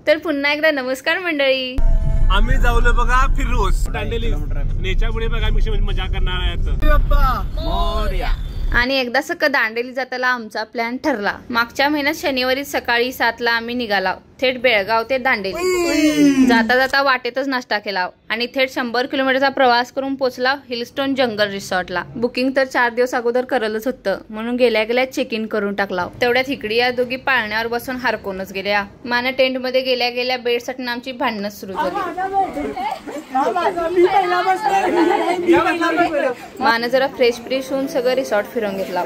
तर पुन्हा एकदा नमस्कार मंडळी, आम्ही जाऊलो बघा फिरोज दांडेली नेच्या पुढे बघा आम्ही मजा करणार आहे। आणि एकदा सक दांडेली जाताला आमचा प्लॅन ठरला। मागच्या महिन्यात शनिवारी सकाळी 7 ला आम्ही निघाला थेट बेळगाव ते दांडेली। जाता जाता वाटेतच नाश्ता केला आणि थेट 100 किलोमीटरचा प्रवास करून पोहोचला हिलस्टोन जंगल रिसॉर्टला। बुकिंग तर 4 दिवस अगोदर करलच होतं, म्हणून गेल्या गेल्या चेक इन करून टाकला। तेवढ्यात इकडे या दोघी पाळण्यावर बसून हरकूनच गेल्या। माना टेंट मध्ये गेल्या गेल्या बेडसाठी आमची भांडणं सुरू झाली। माना जरा फ्रेश होऊन सगळं रिसॉर्ट फिरून घेतला।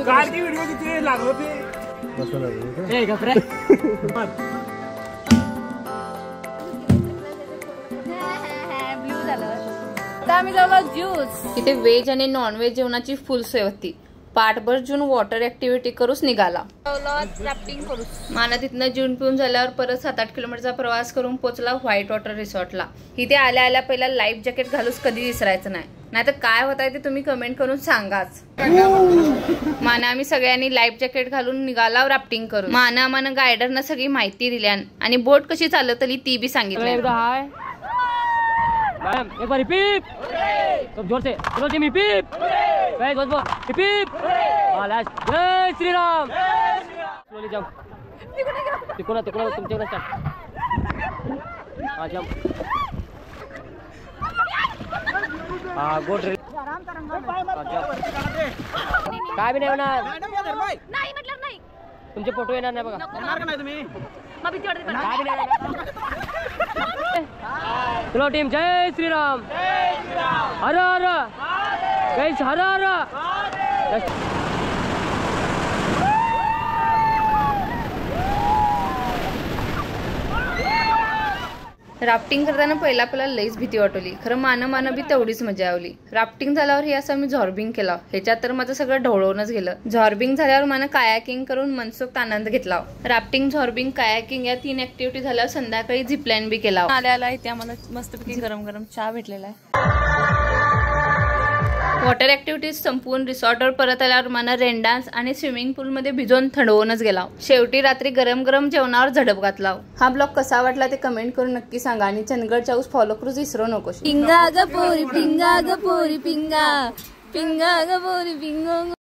कार की व्हिडिओ किती लागलो ते ए गप्रे ब्लू झालं। आता आम्ही जाऊ ज्यूस। इथे व्हेज आणि नॉन व्हेज जेवणाची फुल सोय होती। पाठभर जून वॉटर ऍक्टिव्हिटी करूच निघाला। माना तिथनं जून पिऊन झाल्यावर परत 7-8 किलोमीटरचा प्रवास करून पोहोचला व्हाईट वॉटर रिसॉर्टला। इथे आल्या आल्या पहिला लाईफ जॅकेट घालूच कधी विसरायचं नाही, नाहीतर काय होत आहे ते तुम्ही कमेंट करून सांगाच। माना आम्ही सगळ्यांनी लाईफ जॅकेट घालून निघाला राफ्टिंग करून। माना आम्हाला गायडरनं सगळी माहिती दिली आणि बोट कशी चालवतली ती बी सांगितली। एक बार रिपीट सब जोर से चलो जिमी पीप गाइस बोल रिपीट लास्ट जय श्री राम स्लोली जंप तिकोना तुमच्याकडे स्टार्ट हां जंप हां गुड काय बी नाही होणार नाही म्हटलं नाही तुमचे फोटो येणार नाही बघा येणार का नाही तुम्ही मग भीती वाटते पण काय बी नाही चलो टीम जय श्री राम हर हर गाइस हर हर। राफ्टिंग करताना पहिला लईच भीती वाटवली, खरं मानं बी तेवढीच मजा आवली। राफ्टिंग झाल्यावर हे असं मी झॉर्बिंग केला, ह्याच्यात तर माझं सगळं ढवळूनच गेलं। झॉर्बिंग झाल्यावर मानं कायाकिंग करून मनसोक्त आनंद घेतला। राफ्टिंग, झॉर्बिंग, कायाकिंग या 3 ऍक्टिव्हिटी झाल्यावर संध्याकाळी झिपलाईन बी केला। आल्याला इथे आम्हाला मस्तपैकी गरम गरम चहा भेटलेला आहे। वॉटर ऍक्टिव्हिटीज संपून रिसॉर्टवर परत आल्यावर मला रेन डान्स आणि स्विमिंग पूल मध्ये भिजवून थंडवूनच गेला। शेवटी रात्री गरम गरम जेवणावर झडप घातला। हा ब्लॉग कसा वाटला ते कमेंट करून नक्की सांगा आणि चंदगड चाऊस फॉलो करूच विसरू नको। पिंगा ग पोरी पिंगा ग पोरी पिंगा पिंगा ग पोरी पिंगो।